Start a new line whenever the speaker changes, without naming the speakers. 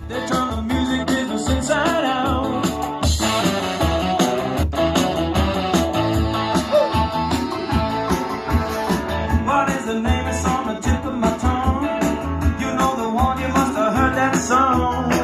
They turn the music business inside out. What is the name? It's on the tip of my tongue. You know the one, you must have heard that song.